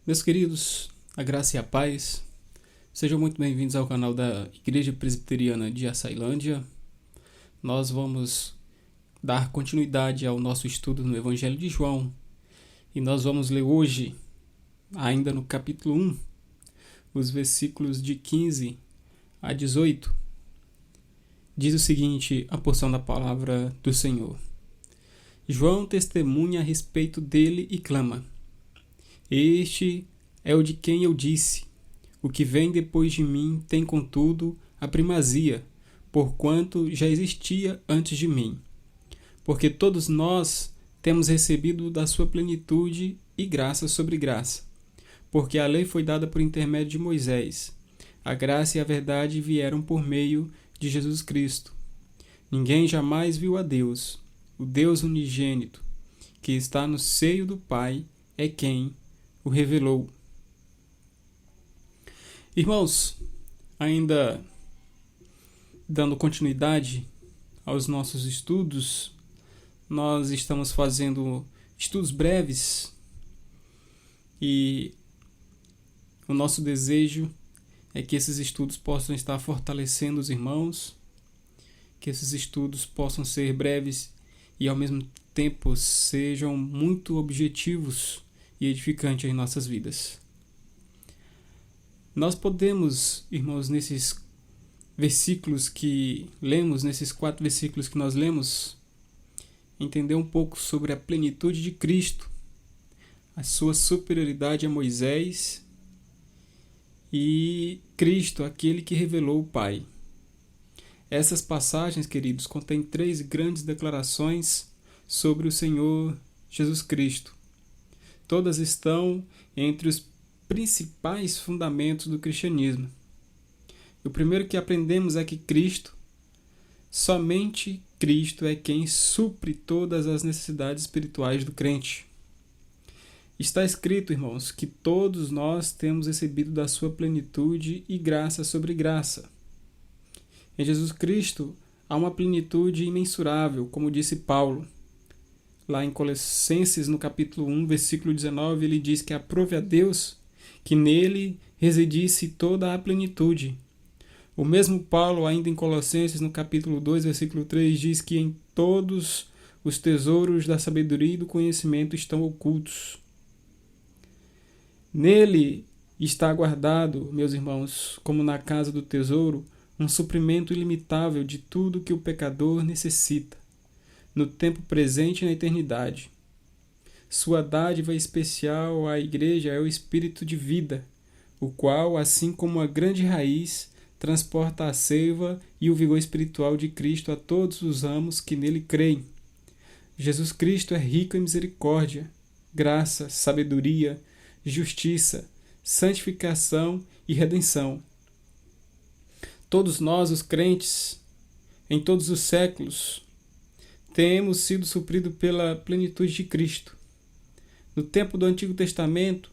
Meus queridos, a graça e a paz, sejam muito bem-vindos ao canal da Igreja Presbiteriana de Açailândia. Nós vamos dar continuidade ao nosso estudo no Evangelho de João e nós vamos ler hoje, ainda no capítulo 1, os versículos de 15 a 18. Diz o seguinte, a porção da palavra do Senhor. João testemunha a respeito dele e clama: Este é o de quem eu disse: o que vem depois de mim tem, contudo, a primazia, porquanto já existia antes de mim. Porque todos nós temos recebido da sua plenitude e graça sobre graça. Porque a lei foi dada por intermédio de Moisés. A graça e a verdade vieram por meio de Jesus Cristo. Ninguém jamais viu a Deus. O Deus unigênito, que está no seio do Pai, é quem o revelou. Irmãos, ainda dando continuidade aos nossos estudos, nós estamos fazendo estudos breves e o nosso desejo é que esses estudos possam estar fortalecendo os irmãos, que esses estudos possam ser breves e ao mesmo tempo sejam muito objetivos e edificantes em nossas vidas. Nós podemos, irmãos, nesses versículos que lemos, nesses 4 versículos que nós lemos, entender um pouco sobre a plenitude de Cristo, a sua superioridade a Moisés e Cristo, aquele que revelou o Pai. Essas passagens, queridos, contêm 3 grandes declarações sobre o Senhor Jesus Cristo. Todas estão entre os principais fundamentos do cristianismo. O primeiro que aprendemos é que somente Cristo é quem supre todas as necessidades espirituais do crente. Está escrito, irmãos, que todos nós temos recebido da sua plenitude e graça sobre graça. Em Jesus Cristo há uma plenitude imensurável, como disse Paulo. Lá em Colossenses, no capítulo 1, versículo 19, ele diz que aprove a Deus que nele residisse toda a plenitude. O mesmo Paulo, ainda em Colossenses, no capítulo 2, versículo 3, diz que em todos os tesouros da sabedoria e do conhecimento estão ocultos. Nele está guardado, meus irmãos, como na casa do tesouro, um suprimento ilimitável de tudo que o pecador necessita, no tempo presente e na eternidade. Sua dádiva especial à igreja é o espírito de vida, o qual, assim como uma grande raiz, transporta a seiva e o vigor espiritual de Cristo a todos os ramos que nele creem. Jesus Cristo é rico em misericórdia, graça, sabedoria, justiça, santificação e redenção. Todos nós, os crentes, em todos os séculos, temos sido supridos pela plenitude de Cristo. No tempo do Antigo Testamento,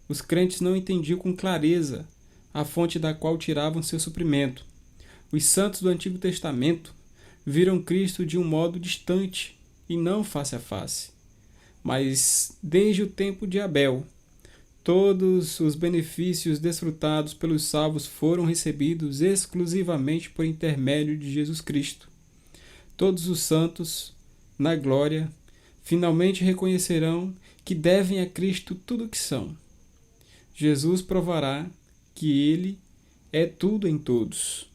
os crentes não entendiam com clareza a fonte da qual tiravam seu suprimento. Os santos do Antigo Testamento viram Cristo de um modo distante e não face a face. Mas, desde o tempo de Abel, todos os benefícios desfrutados pelos salvos foram recebidos exclusivamente por intermédio de Jesus Cristo. Todos os santos, na glória, finalmente reconhecerão que devem a Cristo tudo o que são. Jesus provará que Ele é tudo em todos.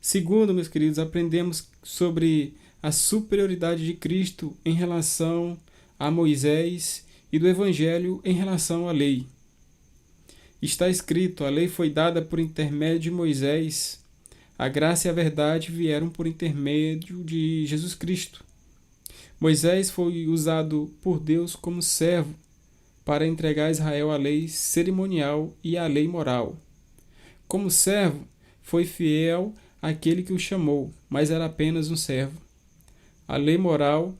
Segundo, meus queridos, aprendemos sobre a superioridade de Cristo em relação a Moisés e do Evangelho em relação à lei. Está escrito, a lei foi dada por intermédio de Moisés, a graça e a verdade vieram por intermédio de Jesus Cristo. Moisés foi usado por Deus como servo para entregar a Israel a lei cerimonial e a lei moral. Como servo, foi fiel àquele que o chamou, mas era apenas um servo. A lei moral,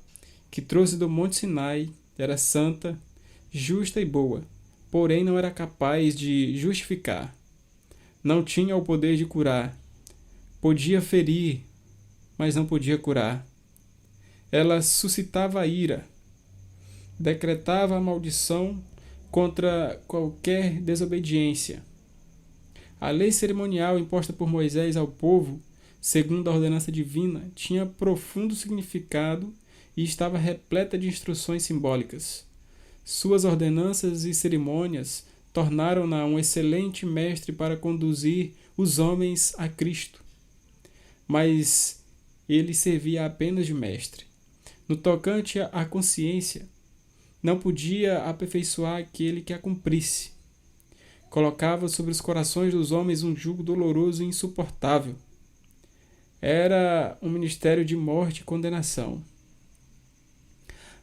que trouxe do Monte Sinai, era santa, justa e boa, porém não era capaz de justificar. Não tinha o poder de curar. Podia ferir, mas não podia curar. Ela suscitava a ira, decretava a maldição contra qualquer desobediência. A lei cerimonial imposta por Moisés ao povo, segundo a ordenança divina, tinha profundo significado e estava repleta de instruções simbólicas. Suas ordenanças e cerimônias tornaram-na um excelente mestre para conduzir os homens a Cristo. Mas ele servia apenas de mestre. No tocante à consciência, não podia aperfeiçoar aquele que a cumprisse. Colocava sobre os corações dos homens um jugo doloroso e insuportável. Era um ministério de morte e condenação.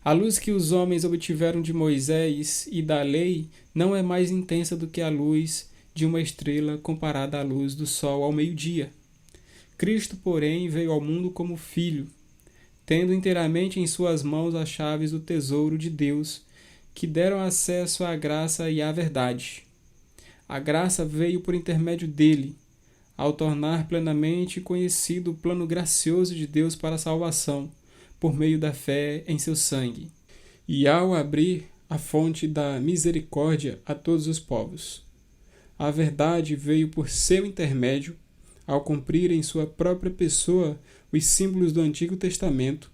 A luz que os homens obtiveram de Moisés e da lei não é mais intensa do que a luz de uma estrela comparada à luz do sol ao meio-dia. Cristo, porém, veio ao mundo como filho, tendo inteiramente em suas mãos as chaves do tesouro de Deus, que deram acesso à graça e à verdade. A graça veio por intermédio dele, ao tornar plenamente conhecido o plano gracioso de Deus para a salvação, por meio da fé em seu sangue, e ao abrir a fonte da misericórdia a todos os povos. A verdade veio por seu intermédio, ao cumprir em sua própria pessoa os símbolos do Antigo Testamento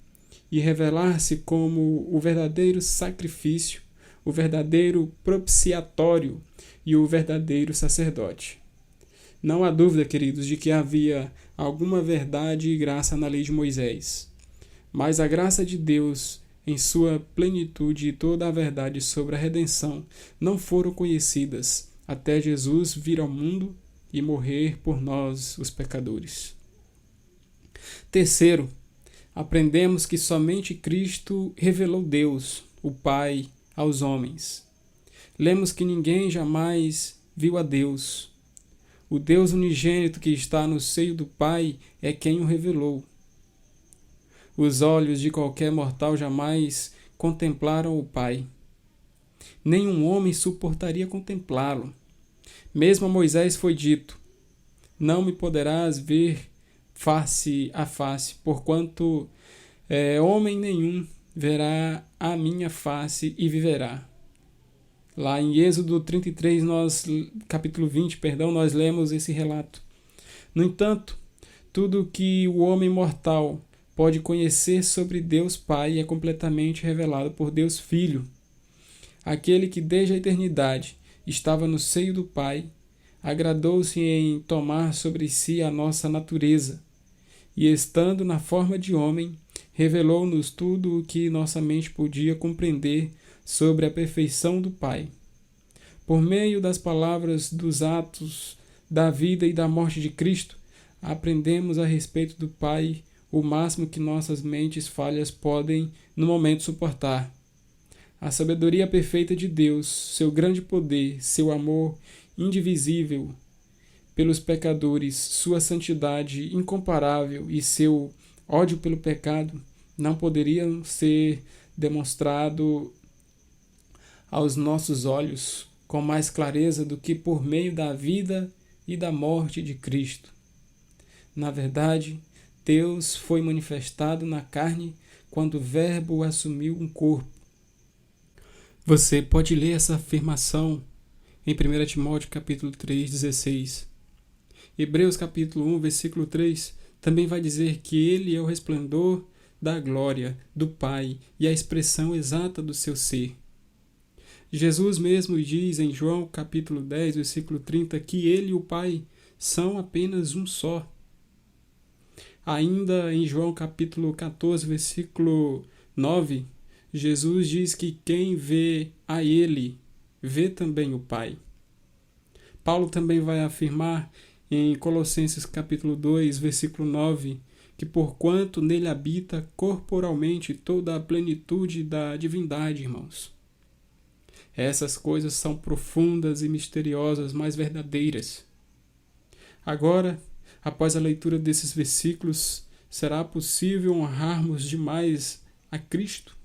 e revelar-se como o verdadeiro sacrifício, o verdadeiro propiciatório e o verdadeiro sacerdote. Não há dúvida, queridos, de que havia alguma verdade e graça na lei de Moisés. Mas a graça de Deus, em sua plenitude e toda a verdade sobre a redenção, não foram conhecidas até Jesus vir ao mundo e morrer por nós, os pecadores. Terceiro, aprendemos que somente Cristo revelou Deus, o Pai, aos homens. Lemos que ninguém jamais viu a Deus. O Deus unigênito que está no seio do Pai é quem o revelou. Os olhos de qualquer mortal jamais contemplaram o Pai. Nenhum homem suportaria contemplá-lo. Mesmo a Moisés foi dito: não me poderás ver face a face, porquanto homem nenhum verá a minha face e viverá. Lá em Êxodo 33, capítulo 20, nós lemos esse relato. No entanto, tudo que o homem mortal pode conhecer sobre Deus Pai é completamente revelado por Deus Filho. Aquele que desde a eternidade estava no seio do Pai, agradou-se em tomar sobre si a nossa natureza, e estando na forma de homem, revelou-nos tudo o que nossa mente podia compreender sobre a perfeição do Pai. Por meio das palavras, dos atos, da vida e da morte de Cristo, aprendemos a respeito do Pai o máximo que nossas mentes falhas podem, no momento, suportar. A sabedoria perfeita de Deus, seu grande poder, seu amor indivisível pelos pecadores, sua santidade incomparável e seu ódio pelo pecado não poderiam ser demonstrado aos nossos olhos com mais clareza do que por meio da vida e da morte de Cristo. Na verdade, Deus foi manifestado na carne quando o Verbo assumiu um corpo. Você pode ler essa afirmação em 1 Timóteo capítulo 3, 16. Hebreus capítulo 1, versículo 3 também vai dizer que ele é o resplendor da glória do Pai e a expressão exata do seu ser. Jesus mesmo diz em João capítulo 10, versículo 30, que ele e o Pai são apenas um só. Ainda em João capítulo 14, versículo 9, Jesus diz que quem vê a ele, vê também o Pai. Paulo também vai afirmar em Colossenses capítulo 2, versículo 9, que porquanto nele habita corporalmente toda a plenitude da divindade, irmãos. Essas coisas são profundas e misteriosas, mas verdadeiras. Agora, após a leitura desses versículos, será possível honrarmos demais a Cristo?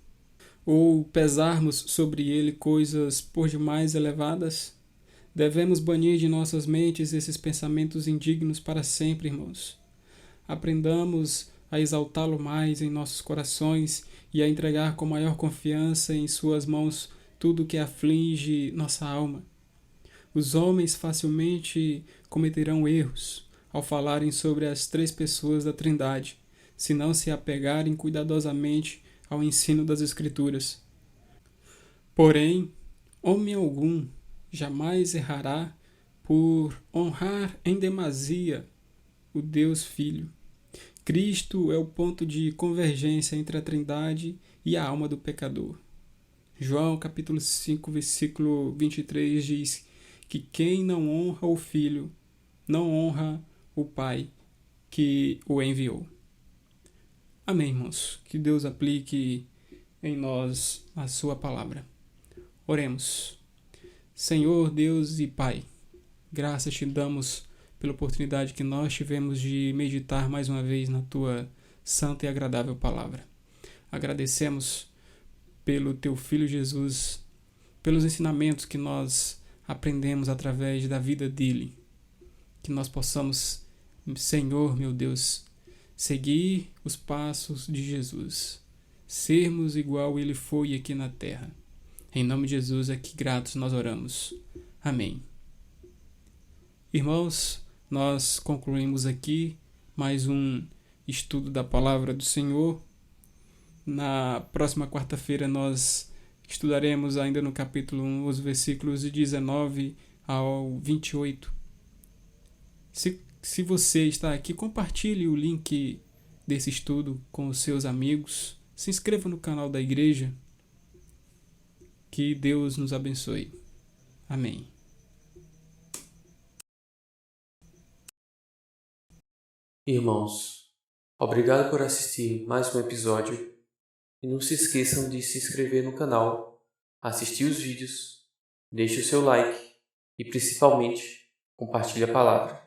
Ou pesarmos sobre ele coisas por demais elevadas? Devemos banir de nossas mentes esses pensamentos indignos para sempre, irmãos. Aprendamos a exaltá-lo mais em nossos corações e a entregar com maior confiança em suas mãos tudo que aflige nossa alma. Os homens facilmente cometerão erros ao falarem sobre as três pessoas da Trindade, se não se apegarem cuidadosamente ao ensino das Escrituras. Porém, homem algum jamais errará por honrar em demasia o Deus Filho. Cristo é o ponto de convergência entre a Trindade e a alma do pecador. João capítulo 5, versículo 23 diz que quem não honra o Filho, não honra o Pai que o enviou. Amém, irmãos. Que Deus aplique em nós a sua palavra. Oremos. Senhor Deus e Pai, graças te damos pela oportunidade que nós tivemos de meditar mais uma vez na tua santa e agradável palavra. Agradecemos pelo teu Filho Jesus, pelos ensinamentos que nós aprendemos através da vida dele. Que nós possamos, Senhor, meu Deus, seguir os passos de Jesus, sermos igual ele foi aqui na terra. Em nome de Jesus, aqui gratos nós oramos. Amém. Irmãos, nós concluímos aqui mais um estudo da palavra do Senhor. Na próxima quarta-feira nós estudaremos ainda no capítulo 1 os versículos de 19 ao 28. Se você está aqui, compartilhe o link desse estudo com os seus amigos. Se inscreva no canal da igreja. Que Deus nos abençoe. Amém. Irmãos, obrigado por assistir mais um episódio e não se esqueçam de se inscrever no canal, assistir os vídeos, deixe o seu like e principalmente compartilhe a palavra.